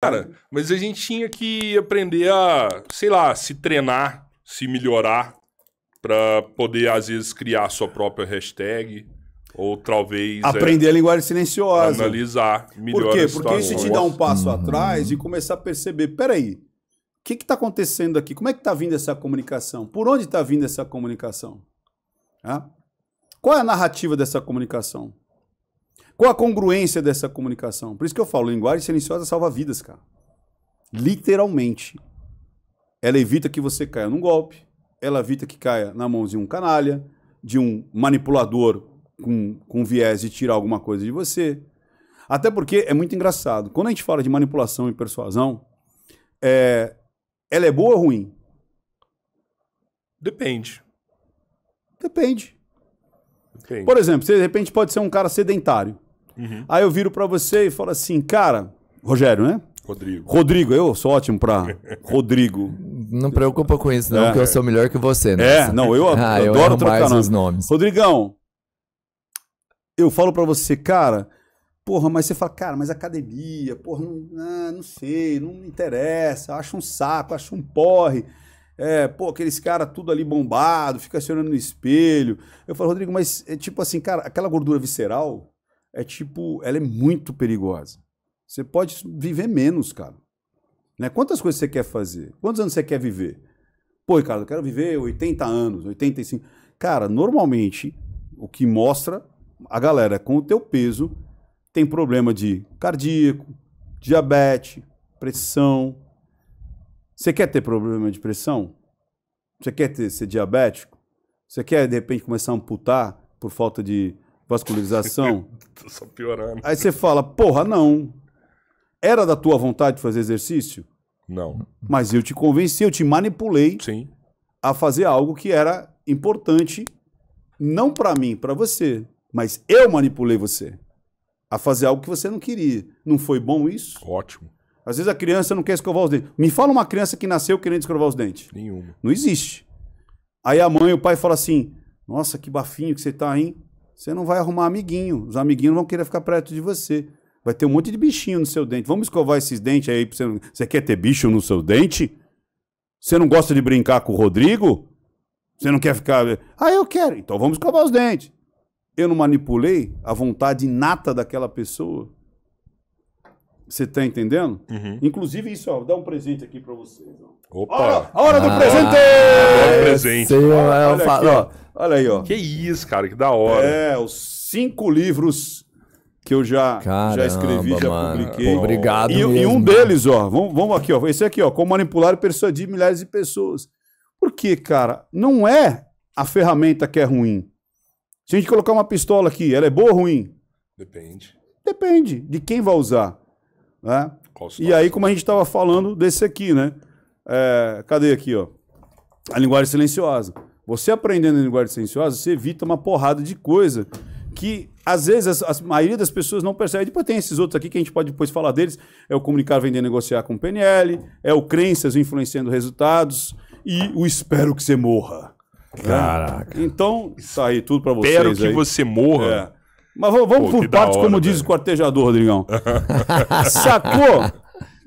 Cara, mas a gente tinha que aprender a, sei lá, se treinar, se melhorar, pra poder, às vezes, criar a sua própria hashtag, ou talvez... Aprender a linguagem silenciosa. Analisar melhor. Por quê? As Porque isso te situações. dá um passo atrás e começar a perceber, peraí, o que está acontecendo aqui? Como é que está vindo essa comunicação? Por onde está vindo essa comunicação? Hã? Qual é a narrativa dessa comunicação? Qual a congruência dessa comunicação? Por isso que eu falo, linguagem silenciosa salva vidas, cara. Literalmente. Ela evita que você caia num golpe, ela evita que caia na mão de um canalha, de um manipulador com viés de tirar alguma coisa de você. Até porque é muito engraçado. Quando a gente fala de manipulação e persuasão, ela é boa ou ruim? Depende. Depende. Por exemplo, você de repente pode ser um cara sedentário. Aí eu viro pra você e falo assim, cara, Rogério, né? Rodrigo, eu sou ótimo pra Rodrigo. Não preocupa com isso não, porque eu sou melhor que você, né? Não, eu adoro trocar os nomes. Rodrigão, eu falo pra você, cara, porra, mas você fala, cara, mas academia, porra, não sei, não me interessa, acho um saco, acho um porre. Pô, aqueles caras tudo ali bombado, fica se olhando no espelho. Eu falo, Rodrigo, mas é tipo assim, cara, aquela gordura visceral ela é muito perigosa. Você pode viver menos, cara. Né? Quantas coisas você quer fazer? Quantos anos você quer viver? Pô, Ricardo, eu quero viver 80 anos, 85. Cara, normalmente, o que mostra a galera com o teu peso tem problema de cardíaco, diabetes, pressão. Você quer ter problema de pressão? Você quer ser diabético? Você quer, de repente, começar a amputar por falta de vascularização? Tô só piorando. Aí você fala, porra, não. Era da tua vontade fazer exercício? Não. Mas eu te convenci, eu te manipulei Sim. a fazer algo que era importante, não pra mim, pra você. Mas eu manipulei você a fazer algo que você não queria. Não foi bom isso? Ótimo. Às vezes a criança não quer escovar os dentes. Me fala uma criança que nasceu querendo escovar os dentes. Nenhuma. Não existe. Aí a mãe e o pai falam assim, nossa, que bafinho que você tá, hein? Você não vai arrumar amiguinho. Os amiguinhos não vão querer ficar perto de você. Vai ter um monte de bichinho no seu dente. Vamos escovar esses dentes aí. Você quer ter bicho no seu dente? Você não gosta de brincar com o Rodrigo? Você não quer ficar... Ah, eu quero. Então vamos escovar os dentes. Eu não manipulei a vontade inata daquela pessoa. Você tá entendendo? Inclusive isso, ó, vou dar um presente aqui pra vocês. Opa! A hora do presente! Adoro presente. Olha aí, ó. Que isso, cara, que da hora. Os 5 livros que eu já escrevi, já publiquei. Pô, obrigado e um deles, ó, vamos aqui, ó. Esse aqui, ó, Como Manipular e Persuadir Milhares de Pessoas. Por quê, cara? Não é a ferramenta que é ruim. Se a gente colocar uma pistola aqui, ela é boa ou ruim? Depende. Depende de quem vai usar. Né? E aí, como a gente estava falando desse aqui, né? Cadê aqui, ó? A linguagem silenciosa. Você aprendendo a linguagem silenciosa, você evita uma porrada de coisa que, às vezes, a maioria das pessoas não percebe. Depois tem esses outros aqui que a gente pode depois falar deles. É o comunicar, vender, negociar com PNL, é o crenças influenciando resultados e o espero que você morra. Caraca. Então, isso aí, tudo para vocês. Espero que você morra. Mas vamos por partes, como diz o quartejador, Rodrigão. Sacou?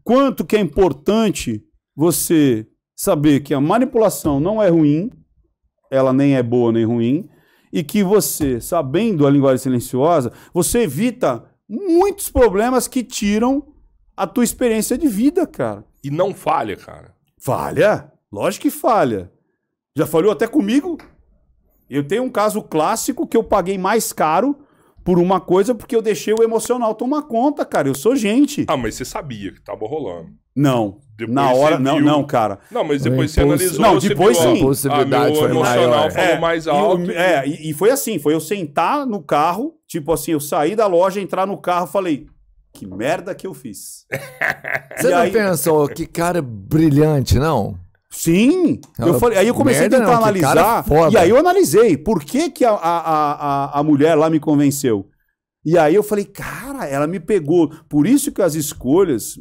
Quanto que é importante você saber que a manipulação não é ruim, ela nem é boa nem ruim, e que você, sabendo a linguagem silenciosa, você evita muitos problemas que tiram a tua experiência de vida, cara. E não falha, cara. Falha? Lógico que falha. Já falhou até comigo. Eu tenho um caso clássico que eu paguei mais caro por uma coisa porque eu deixei o emocional tomar conta, cara. Eu sou gente. Ah, mas você sabia que tava rolando. Não. Depois na hora, você viu. não, cara. Não, mas depois você analisou. Não, depois você viu, sim. A possibilidade meu foi emocional maior. falou mais alto. E foi assim, foi eu sentar no carro, tipo assim, eu saí da loja, entrar no carro, falei, que merda que eu fiz. Você não pensou, que cara brilhante, não? Sim, aí eu comecei a tentar analisar, e aí eu analisei, por que que a mulher lá me convenceu? E aí eu falei, cara, ela me pegou, por isso que as escolhas,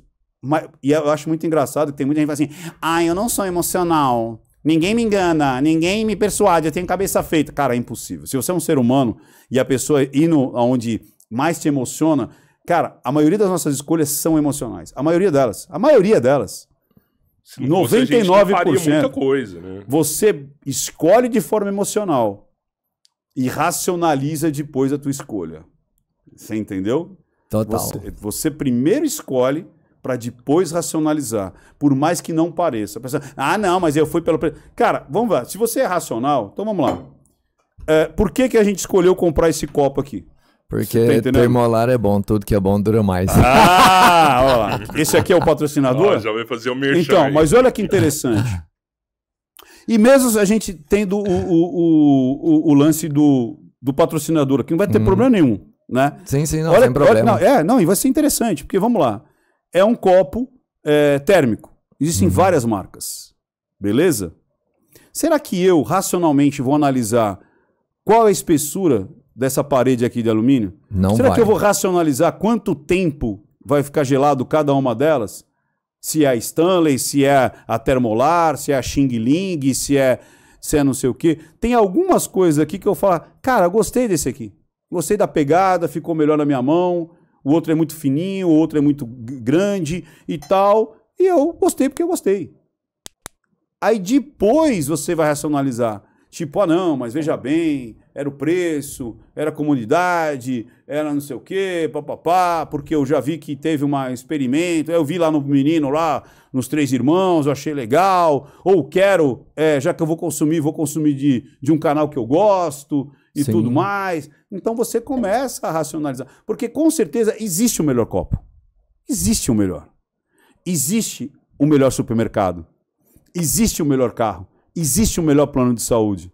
e eu acho muito engraçado que tem muita gente que fala assim, eu não sou emocional, ninguém me engana, ninguém me persuade, eu tenho cabeça feita. Cara, é impossível. Se você é um ser humano e a pessoa ir onde mais te emociona, Cara, a maioria das nossas escolhas são emocionais. A maioria delas. A maioria delas. Se não fosse, a gente não faria muita coisa, né? Você escolhe de forma emocional e racionaliza depois a tua escolha. Você entendeu? Total. Você primeiro escolhe para depois racionalizar. Por mais que não pareça. A pessoa, não, mas eu fui pelo... Cara, vamos lá. Se você é racional, então vamos lá. Por que a gente escolheu comprar esse copo aqui? Porque Termolar é bom, tudo que é bom dura mais. Ó, esse aqui é o patrocinador? Já vai fazer o merchan. Então, mas olha que interessante. E mesmo a gente tendo o lance do patrocinador aqui, não vai ter problema nenhum, né? Sim, não, sem problema. E vai ser interessante, porque vamos lá. É um copo térmico. Existem várias marcas. Beleza? Será que eu, racionalmente, vou analisar qual é a espessura dessa parede aqui de alumínio? Não Será vai. que eu vou racionalizar quanto tempo vai ficar gelado cada uma delas? Se é a Stanley, se é a Termolar, se é a Xing Ling, se é não sei o quê. Tem algumas coisas aqui que eu falo, cara, gostei desse aqui. Gostei da pegada, ficou melhor na minha mão. O outro é muito fininho, o outro é muito grande e tal. E eu gostei porque eu gostei. Aí depois você vai racionalizar. Tipo, não, mas veja bem, era o preço, era a comunidade, era não sei o quê, papapá, porque eu já vi que teve um experimento, eu vi lá no menino, lá, nos Três Irmãos, eu achei legal, ou quero, já que eu vou consumir de um canal que eu gosto e tudo mais. Então você começa a racionalizar, porque com certeza existe o melhor copo, existe o melhor, existe o melhor supermercado, existe o melhor carro, existe o melhor plano de saúde,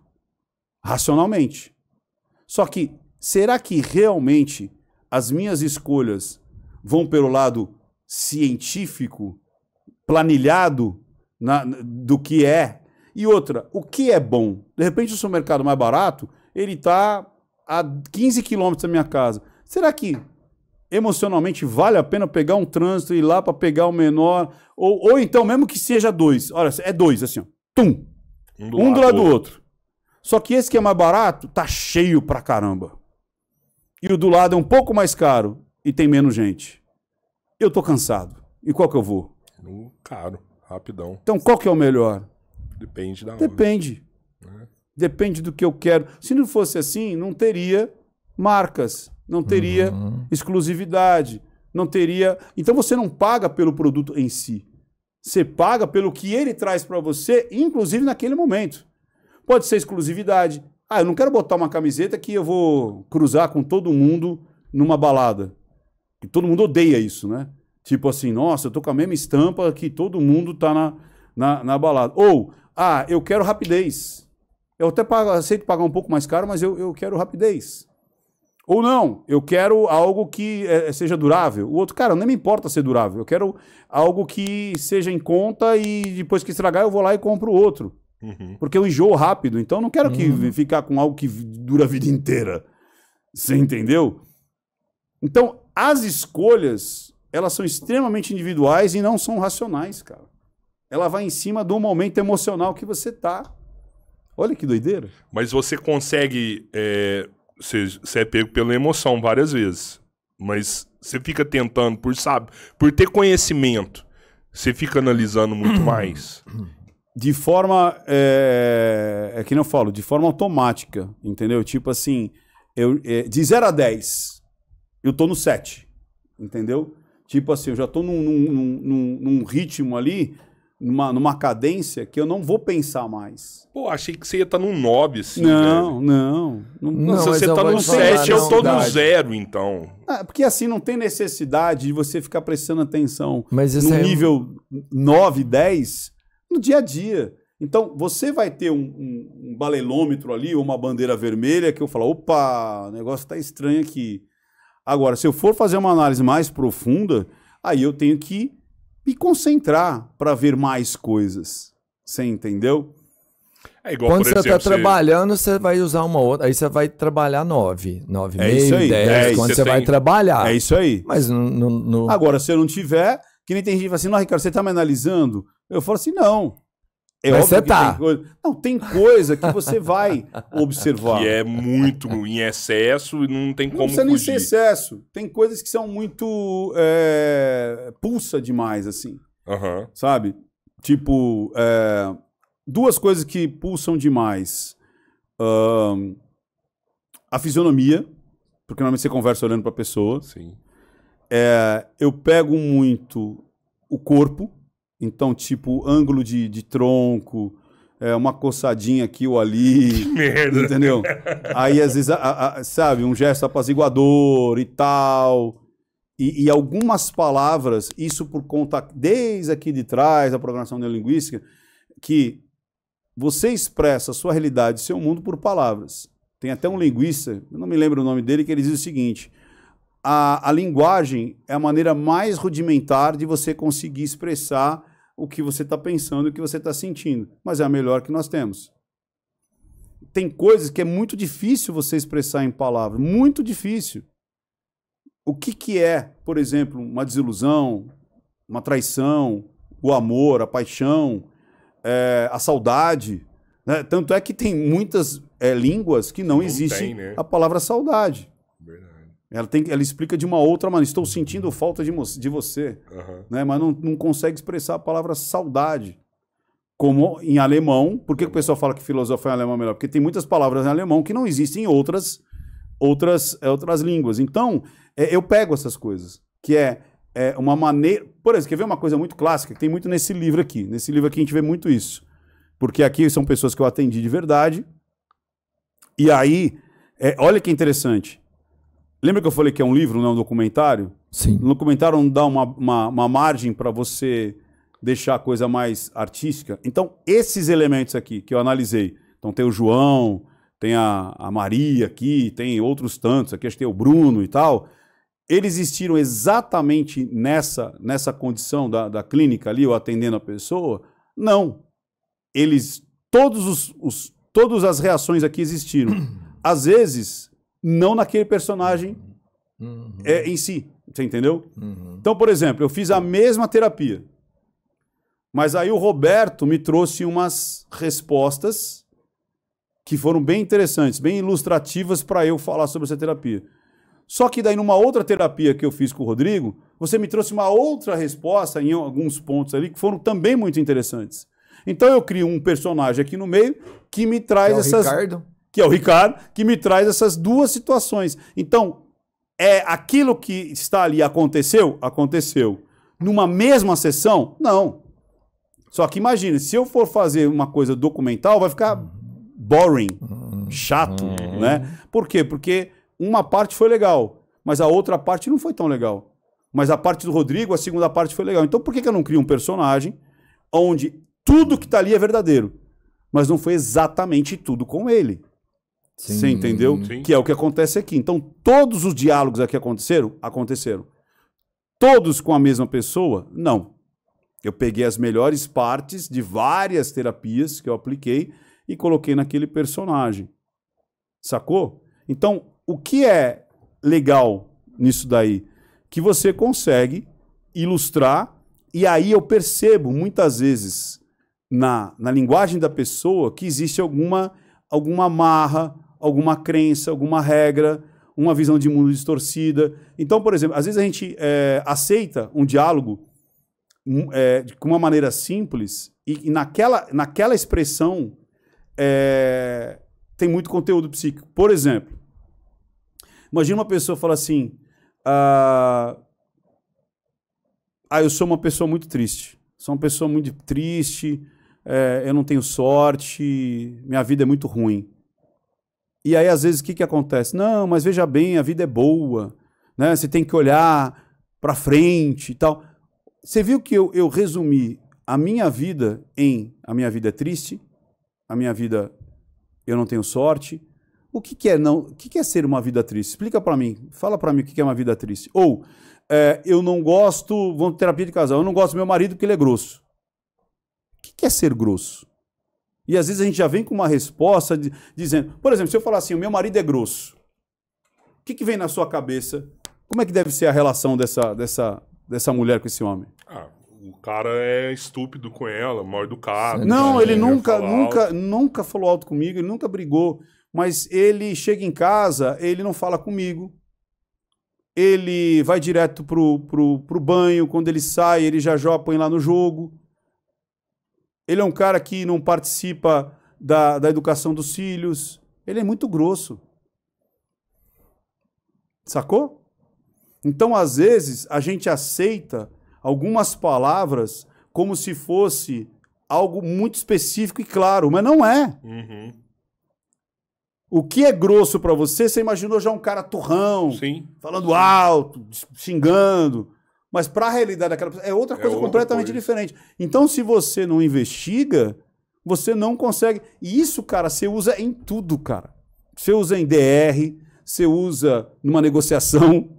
racionalmente. Só que, será que realmente as minhas escolhas vão pelo lado científico, planilhado do que é? E outra, o que é bom? De repente o supermercado mais barato, ele está a 15 quilômetros da minha casa. Será que emocionalmente vale a pena pegar um trânsito e ir lá para pegar o menor? Ou então, mesmo que seja dois, olha, é dois, assim, ó, tum! Um do lado do outro. Só que esse que é mais barato, tá cheio pra caramba. E o do lado é um pouco mais caro e tem menos gente. Eu tô cansado. E qual que eu vou? No caro, rapidão. Então qual que é o melhor? Depende da hora. Depende. Depende do que eu quero. Se não fosse assim, não teria marcas, não teria exclusividade, não teria... Então você não paga pelo produto em si. Você paga pelo que ele traz para você, inclusive naquele momento. Pode ser exclusividade. Eu não quero botar uma camiseta que eu vou cruzar com todo mundo numa balada. E todo mundo odeia isso, né? Tipo assim, nossa, eu tô com a mesma estampa que todo mundo tá na balada. Ou, eu quero rapidez. Eu até aceito pagar um pouco mais caro, mas eu quero rapidez. Ou não, eu quero algo que seja durável. O outro, cara, não me importa ser durável. Eu quero algo que seja em conta e depois que estragar eu vou lá e compro outro. Porque eu enjoo rápido. Então eu não quero ficar com algo que dura a vida inteira. Você entendeu? Então as escolhas, elas são extremamente individuais e não são racionais, cara. Ela vai em cima do momento emocional que você tá. Olha que doideira. Mas você consegue... Você é pego pela emoção várias vezes, mas você fica tentando, por ter conhecimento, você fica analisando muito mais. De forma, que não eu falo, de forma automática, entendeu? Tipo assim, de 0 a 10, eu tô no 7, entendeu? Tipo assim, eu já tô num ritmo ali, numa cadência que eu não vou pensar mais. Pô, achei que você ia estar num 9, assim. Não. Se você tá no 7, eu tô no 0, então. Porque assim não tem necessidade de você ficar prestando atenção no nível 9, 10, no dia a dia. Então, você vai ter um balelômetro ali, ou uma bandeira vermelha, que eu falo, opa, o negócio tá estranho aqui. Agora, se eu for fazer uma análise mais profunda, aí eu tenho que me concentrar para ver mais coisas. Você entendeu? É igual, quando por exemplo, você está trabalhando, você vai usar uma outra. Aí você vai trabalhar 9, 9,5, 10. Quando você vai trabalhar. É isso aí. Mas Agora, se eu não tiver, que nem tem gente que fala assim, não, Ricardo, você está me analisando? Eu falo assim, não. É Mas óbvio você que tá. tem coisa... Não, tem coisa que você vai observar. Que é muito em excesso e não tem Não como precisa nem ser fugir. excesso. Tem coisas que são muito... pulsa demais, assim. Aham. Sabe? Tipo, duas coisas que pulsam demais. A fisionomia, porque normalmente você conversa olhando pra pessoa. Sim. Eu pego muito o corpo. Então, tipo, ângulo de tronco, uma coçadinha aqui ou ali. Merda. Entendeu? Aí, às vezes, sabe, um gesto apaziguador e tal. E algumas palavras, isso por conta, desde aqui de trás, da programação neurolinguística, que você expressa a sua realidade, seu mundo por palavras. Tem até um linguista, eu não me lembro o nome dele, que ele diz o seguinte: a linguagem é a maneira mais rudimentar de você conseguir expressar o que você está pensando e o que você está sentindo, mas é a melhor que nós temos. Tem coisas que é muito difícil você expressar em palavras, muito difícil. O que é, por exemplo, uma desilusão, uma traição, o amor, a paixão, a saudade, né? Tanto é que tem muitas línguas que não existe né? a palavra saudade. Verdade. Ela explica de uma outra maneira. Estou sentindo falta de você. Aham. Né? Mas não consegue expressar a palavra saudade. Como em alemão. Por que o pessoal fala que filosofia em alemão é melhor? Porque tem muitas palavras em alemão que não existem em outras línguas. Então, eu pego essas coisas. Que é uma maneira... Por exemplo, quer ver uma coisa muito clássica? Que tem muito nesse livro aqui. Nesse livro aqui a gente vê muito isso. Porque aqui são pessoas que eu atendi de verdade. E aí, olha que interessante. Lembra que eu falei que é um livro, não é um documentário? Sim. No documentário não dá uma margem para você deixar a coisa mais artística. Então, esses elementos aqui que eu analisei. Então, tem o João, tem a Maria aqui, tem outros tantos. Aqui acho que tem o Bruno e tal. Eles existiram exatamente nessa condição da clínica ali, ou atendendo a pessoa? Não. Todas as reações aqui existiram. Às vezes... não naquele personagem em si, você entendeu? Então, por exemplo, eu fiz a mesma terapia, mas aí o Roberto me trouxe umas respostas que foram bem interessantes, bem ilustrativas para eu falar sobre essa terapia. Só que daí numa outra terapia que eu fiz com o Rodrigo, você me trouxe uma outra resposta em alguns pontos ali que foram também muito interessantes. Então eu crio um personagem aqui no meio que me traz essas... Ricardo. Que é o Ricardo, que me traz essas duas situações. Então, aquilo que está ali aconteceu? Aconteceu. Numa mesma sessão? Não. Só que imagine, se eu for fazer uma coisa documental, vai ficar boring, chato, né? Por quê? Porque uma parte foi legal, mas a outra parte não foi tão legal. Mas a parte do Rodrigo, a segunda parte foi legal. Então, por que eu não crio um personagem onde tudo que está ali é verdadeiro, mas não foi exatamente tudo com ele? Sim. Você entendeu? Sim. Que é o que acontece aqui. Então, todos os diálogos aqui aconteceram? Aconteceram. Todos com a mesma pessoa? Não. Eu peguei as melhores partes de várias terapias que eu apliquei e coloquei naquele personagem. Sacou? Então, o que é legal nisso daí? Que você consegue ilustrar e aí eu percebo muitas vezes na linguagem da pessoa que existe alguma amarra, alguma crença, alguma regra, uma visão de mundo distorcida. Então, por exemplo, às vezes a gente aceita um diálogo com uma maneira simples e naquela expressão tem muito conteúdo psíquico. Por exemplo, imagina uma pessoa falar assim, eu sou uma pessoa muito triste. Sou uma pessoa muito triste, eu não tenho sorte, minha vida é muito ruim. E aí, às vezes, o que acontece? Não, mas veja bem, a vida é boa, né? Você tem que olhar para frente e tal. Você viu que eu resumi a minha vida a minha vida é triste, a minha vida eu não tenho sorte. O que é ser uma vida triste? Explica para mim, fala para mim o que é uma vida triste. Ou, eu não gosto, vamos terapia de casal, eu não gosto do meu marido porque ele é grosso. O que é ser grosso? E às vezes a gente já vem com uma resposta dizendo... Por exemplo, se eu falar assim, o meu marido é grosso, o que vem na sua cabeça? Como é que deve ser a relação dessa mulher com esse homem? o cara é estúpido com ela, mal educado. Não, ele nunca falou alto comigo, ele nunca brigou. Mas ele chega em casa, ele não fala comigo. Ele vai direto pro banho, quando ele sai, ele já põe lá no jogo. Ele é um cara que não participa da educação dos filhos. Ele é muito grosso. Sacou? Então, às vezes, a gente aceita algumas palavras como se fosse algo muito específico e claro, mas não é. Uhum. O que é grosso pra você, você imaginou já um cara turrão, Sim. falando alto, xingando. Mas pra realidade daquela pessoa é outra coisa completamente diferente. Então, se você não investiga, você não consegue. E isso, cara, você usa em tudo, cara. Você usa em DR, você usa numa negociação,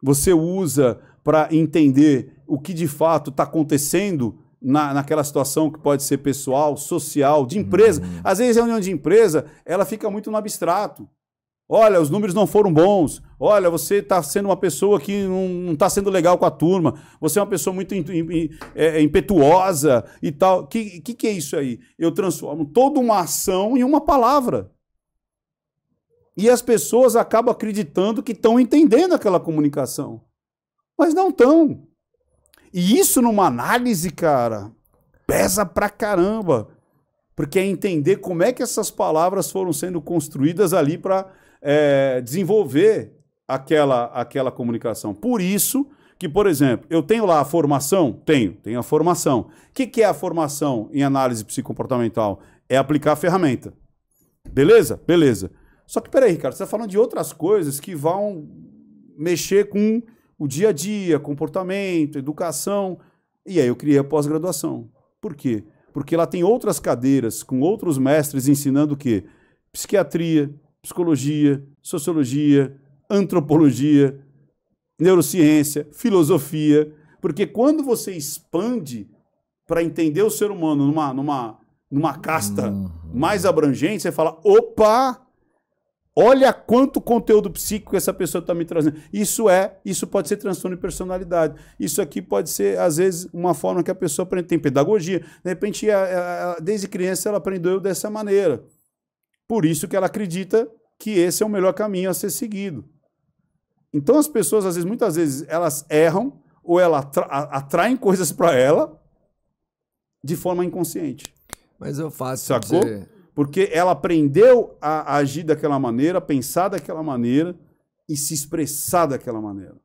você usa para entender o que de fato está acontecendo naquela situação que pode ser pessoal, social, de empresa. Às vezes a reunião de empresa, ela fica muito no abstrato. Olha, os números não foram bons. Olha, você está sendo uma pessoa que não está sendo legal com a turma. Você é uma pessoa muito impetuosa e tal. O que é isso aí? Eu transformo toda uma ação em uma palavra. E as pessoas acabam acreditando que estão entendendo aquela comunicação. Mas não estão. E isso numa análise, cara, pesa pra caramba. Porque é entender como é que essas palavras foram sendo construídas ali para desenvolver aquela comunicação. Por isso que, por exemplo, eu tenho lá a formação? Tenho a formação. O que é a formação em análise psicocomportamental? É aplicar a ferramenta. Beleza? Beleza. Só que, peraí, cara, você está falando de outras coisas que vão mexer com o dia a dia, comportamento, educação. E aí eu criei a pós-graduação. Por quê? Porque lá tem outras cadeiras com outros mestres ensinando o quê? Psiquiatria, psicologia, sociologia, antropologia, neurociência, filosofia. Porque quando você expande para entender o ser humano numa casta mais abrangente, você fala, opa! Olha quanto conteúdo psíquico essa pessoa está me trazendo. Isso pode ser transtorno de personalidade. Isso aqui pode ser, às vezes, uma forma que a pessoa aprende. Tem pedagogia. De repente, desde criança, ela aprendeu dessa maneira. Por isso que ela acredita que esse é o melhor caminho a ser seguido. Então, as pessoas, às vezes, muitas vezes, elas erram ou elas atraem coisas para ela de forma inconsciente. Mas eu faço... Sacou? Porque ela aprendeu a agir daquela maneira, pensar daquela maneira e se expressar daquela maneira.